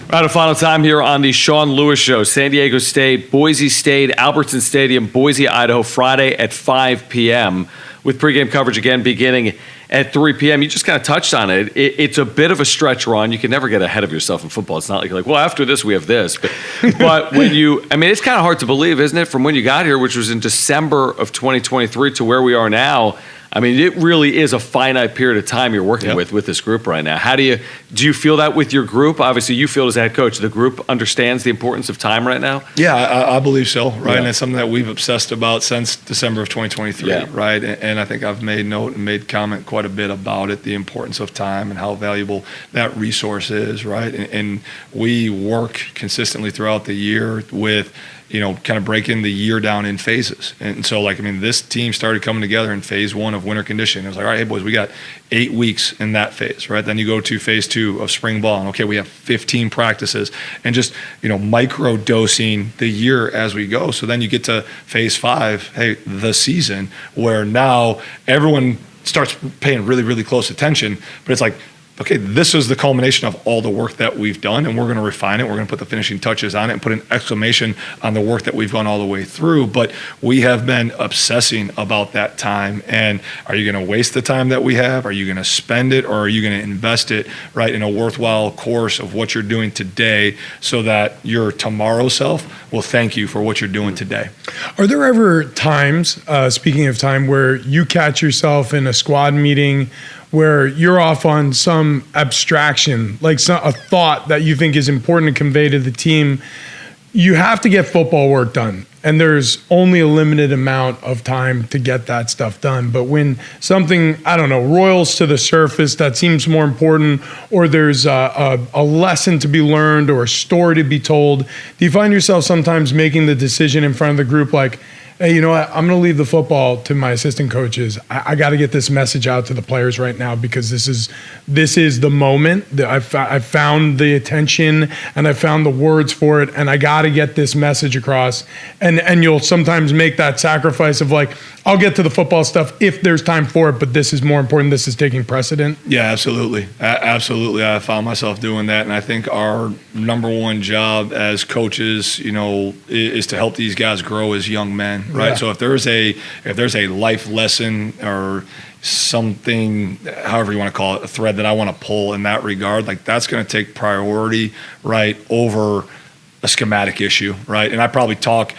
Right, a final time here on the Sean Lewis Show. San Diego State, Boise State, Albertson Stadium, Boise, Idaho, Friday at 5 p.m. with pregame coverage again beginning at 3 p.m. You just kind of touched on it. It's a bit of a stretch run. You can never get ahead of yourself in football. It's not like you're like, well, after this we have this. But when it's kind of hard to believe, isn't it, from when you got here, which was in December of 2023 to where we are now. I mean, it really is a finite period of time you're working with this group right now. How do you feel that with your group? Obviously, you feel as a head coach, the group understands the importance of time right now? Yeah, I believe so, right? Yeah. And it's something that we've obsessed about since December of 2023, right? And I think I've made note and made comment quite a bit about it, the importance of time and how valuable that resource is, right? And we work consistently throughout the year with kind of breaking the year down in phases. And so, this team started coming together in phase one of winter conditioning. It was like, all right, hey, boys, we got 8 weeks in that phase, right? Then you go to phase two of spring ball, and okay, we have 15 practices, and just, micro-dosing the year as we go. So then you get to phase five, hey, the season, where now everyone starts paying really, really close attention, but it's like, okay, this is the culmination of all the work that we've done, and we're going to refine it. We're going to put the finishing touches on it and put an exclamation on the work that we've gone all the way through. But we have been obsessing about that time. And are you going to waste the time that we have? Are you going to spend it, or are you going to invest it, right, in a worthwhile course of what you're doing today so that your tomorrow self will thank you for what you're doing today? Are there ever times, speaking of time, where you catch yourself in a squad meeting where you're off on some abstraction, like a thought that you think is important to convey to the team? You have to get football work done, and there's only a limited amount of time to get that stuff done. But when something, roils to the surface that seems more important, or there's a lesson to be learned or a story to be told, do you find yourself sometimes making the decision in front of the group like, hey, you know what? I'm going to leave the football to my assistant coaches. I got to get this message out to the players right now, because this is the moment. I found the attention and I found the words for it, and I got to get this message across. And you'll sometimes make that sacrifice of like, I'll get to the football stuff if there's time for it, but this is more important. This is taking precedent. Yeah, absolutely. Absolutely. I found myself doing that. And I think our number one job as coaches, is to help these guys grow as young men. Right. Yeah. So if there's a life lesson or something, however you want to call it, a thread that I want to pull in that regard, like that's going to take priority, right, over a schematic issue, right? And I probably talk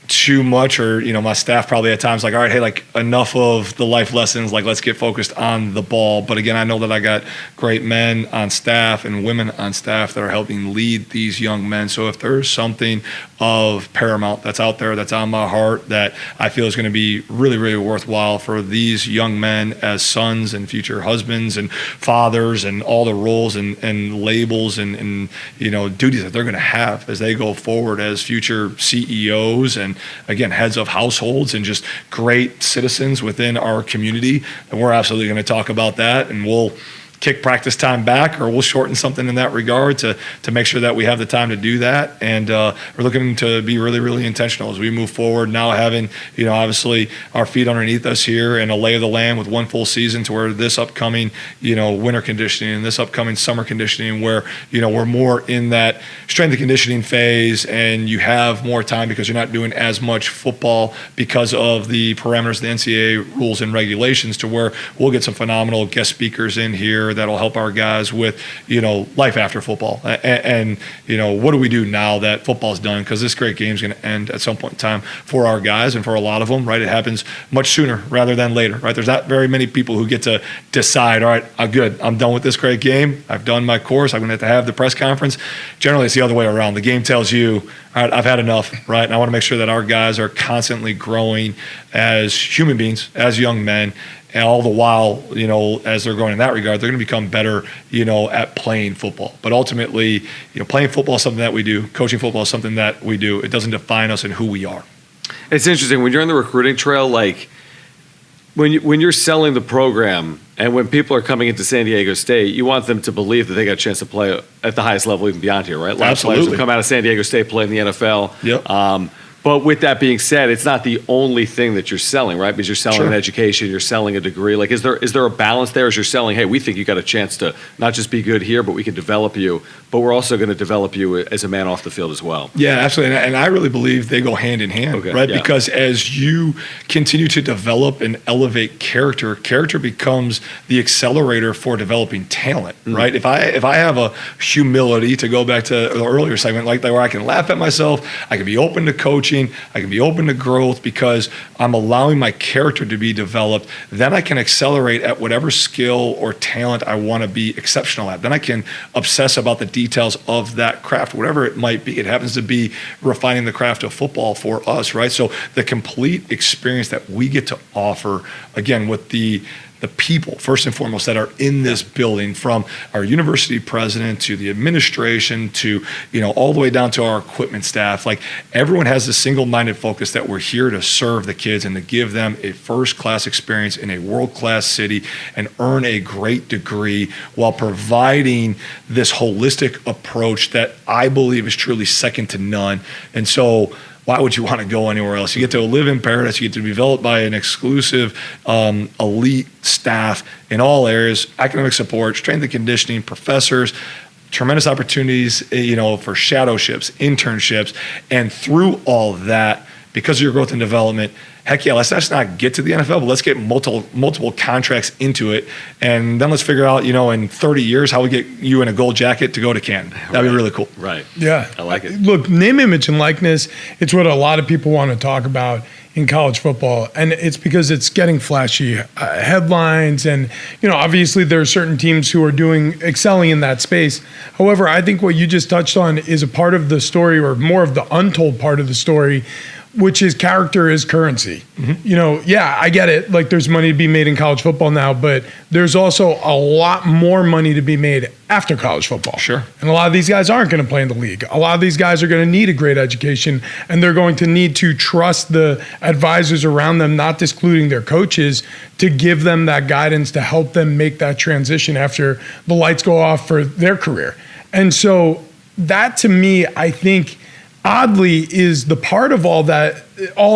too much, or my staff probably at times like, all right, hey, like enough of the life lessons, like let's get focused on the ball. But again, I know that I got great men on staff and women on staff that are helping lead these young men. So if there's something of paramount that's out there that's on my heart that I feel is going to be really, really worthwhile for these young men as sons and future husbands and fathers, and all the roles and labels and duties that they're going to have as they go forward as future CEOs and, again, heads of households and just great citizens within our community, and we're absolutely going to talk about that, and we'll kick practice time back, or we'll shorten something in that regard to make sure that we have the time to do that. And we're looking to be really, really intentional as we move forward, now having, obviously our feet underneath us here and a lay of the land with one full season, to where this upcoming, winter conditioning and this upcoming summer conditioning, where, we're more in that strength and conditioning phase, and you have more time because you're not doing as much football because of the parameters of the NCAA rules and regulations, to where we'll get some phenomenal guest speakers in here that'll help our guys with, life after football. And what do we do now that football's done? Because this great game is going to end at some point in time for our guys, and for a lot of them, right? It happens much sooner rather than later, right? There's not very many people who get to decide, all right, I'm good. I'm done with this great game. I've done my course. I'm going to have the press conference. Generally, it's the other way around. The game tells you, all right, I've had enough, right? And I want to make sure that our guys are constantly growing as human beings, as young men. And all the while, as they're growing in that regard, they're going to become better, at playing football. But ultimately, playing football is something that we do. Coaching football is something that we do. It doesn't define us and who we are. It's interesting. When you're on the recruiting trail, like when you're selling the program and when people are coming into San Diego State, you want them to believe that they got a chance to play at the highest level, even beyond here, right? A lot of players who come out of San Diego State play in the NFL. Yep. But with that being said, it's not the only thing that you're selling, right? Because you're selling an education, you're selling a degree. Like, is there a balance there? As you're selling, hey, we think you got a chance to not just be good here, but we can develop you. But we're also going to develop you as a man off the field as well. Yeah, absolutely. And I really believe they go hand in hand, right? Yeah. Because as you continue to develop and elevate character becomes the accelerator for developing talent, right? If I have a humility, to go back to the earlier segment, like that, where I can laugh at myself, I can be open to coaching, I can be open to growth because I'm allowing my character to be developed, then I can accelerate at whatever skill or talent I want to be exceptional at. Then I can obsess about the details of that craft, whatever it might be. It happens to be refining the craft of football for us, right? So the complete experience that we get to offer, again, with the people, first and foremost, that are in this building, from our university president to the administration to, all the way down to our equipment staff. Like, everyone has a single-minded focus that we're here to serve the kids and to give them a first-class experience in a world-class city and earn a great degree while providing this holistic approach that I believe is truly second to none. And so, why would you want to go anywhere else? You get to live in paradise. You get to be developed by an exclusive, elite staff in all areas: academic support, strength and conditioning, professors, tremendous opportunities, for shadowships, internships, and through all that, because of your growth and development, heck yeah, let's not get to the NFL, but let's get multiple contracts into it, and then let's figure out, in 30 years, how we get you in a gold jacket to go to Canton. That'd be really cool. Right. Yeah. I like it. Look, name, image, and likeness, it's what a lot of people want to talk about in college football, and it's because it's getting flashy headlines, and obviously there are certain teams who are excelling in that space. However, I think what you just touched on is a part of the story, or more of the untold part of the story, which is character is currency. Yeah, I get it. Like, there's money to be made in college football now, but there's also a lot more money to be made after college football. Sure. And a lot of these guys aren't going to play in the league. A lot of these guys are going to need a great education, and they're going to need to trust the advisors around them, not excluding their coaches, to give them that guidance to help them make that transition after the lights go off for their career. And so that, to me, I think, oddly, is the part of all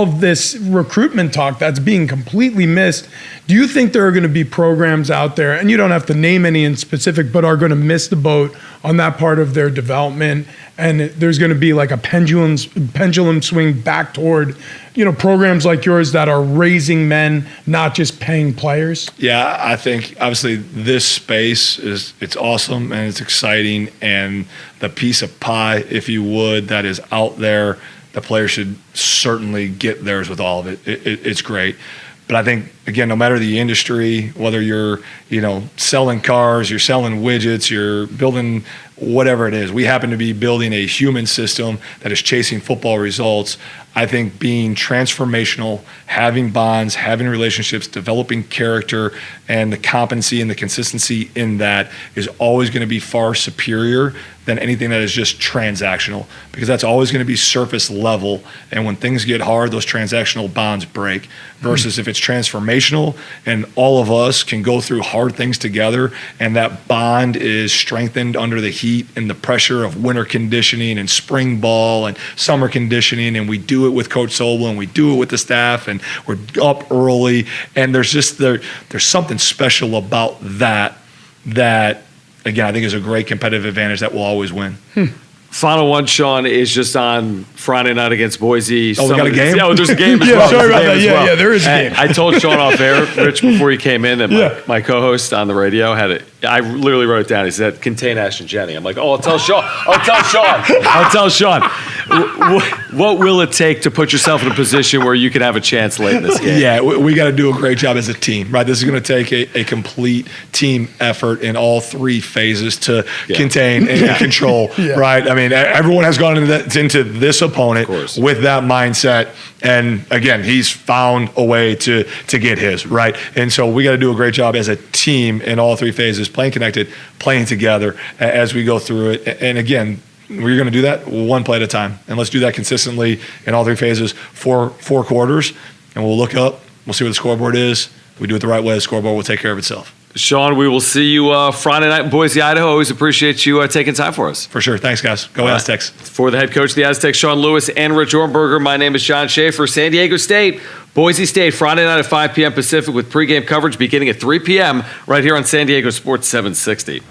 of this recruitment talk that's being completely missed. Do you think there are going to be programs out there, and you don't have to name any in specific, but are going to miss the boat on that part of their development, and there's going to be like a pendulum swing back toward, programs like yours that are raising men, not just paying players? Yeah, I think obviously this space it's awesome and it's exciting, and the piece of pie, if you would, that is out there, the players should certainly get theirs with all of it. It's great. But I think, again, no matter the industry, whether you're, selling cars, you're selling widgets, you're building whatever it is, we happen to be building a human system that is chasing football results. I think being transformational, having bonds, having relationships, developing character, and the competency and the consistency in that is always going to be far superior than anything that is just transactional, because that's always going to be surface level. And when things get hard, those transactional bonds break. Versus if it's transformational and all of us can go through hard things together, and that bond is strengthened under the heat and the pressure of winter conditioning and spring ball and summer conditioning, and we do it with Coach Sobel and we do it with the staff, and we're up early, and there's something special about that, again, I think is a great competitive advantage that will always win. Final one, Sean, is just on Friday night against Boise. Oh, we got a game? Yeah, there's a game as Yeah, well. sorry There's a about game that. as Yeah, well. yeah, there is a And game. I told Sean off air, Rich, before he came in, that Yeah. my co-host on the radio had it. I literally wrote it down. He said, contain Ash and Jenny. I'm like, I'll tell Sean. I'll tell Sean. What will it take to put yourself in a position where you can have a chance late in this game? Yeah, we got to do a great job as a team, right? This is going to take a complete team effort in all three phases to contain and control, right? I mean, everyone has gone into this opponent with that mindset. And again, he's found a way to get his, right? And so we got to do a great job as a team in all three phases, playing connected, playing together as we go through it. And again, we're going to do that one play at a time. And let's do that consistently in all three phases for 4 quarters. And we'll look up, we'll see what the scoreboard is. We do it the right way, the scoreboard will take care of itself. Sean, we will see you Friday night in Boise, Idaho. Always appreciate you taking time for us. For sure. Thanks, guys. Go Aztecs. For the head coach of the Aztecs, Sean Lewis, and Rich Ornberger, my name is John Schaefer. San Diego State, Boise State, Friday night at 5 p.m. Pacific with pregame coverage beginning at 3 p.m. right here on San Diego Sports 760.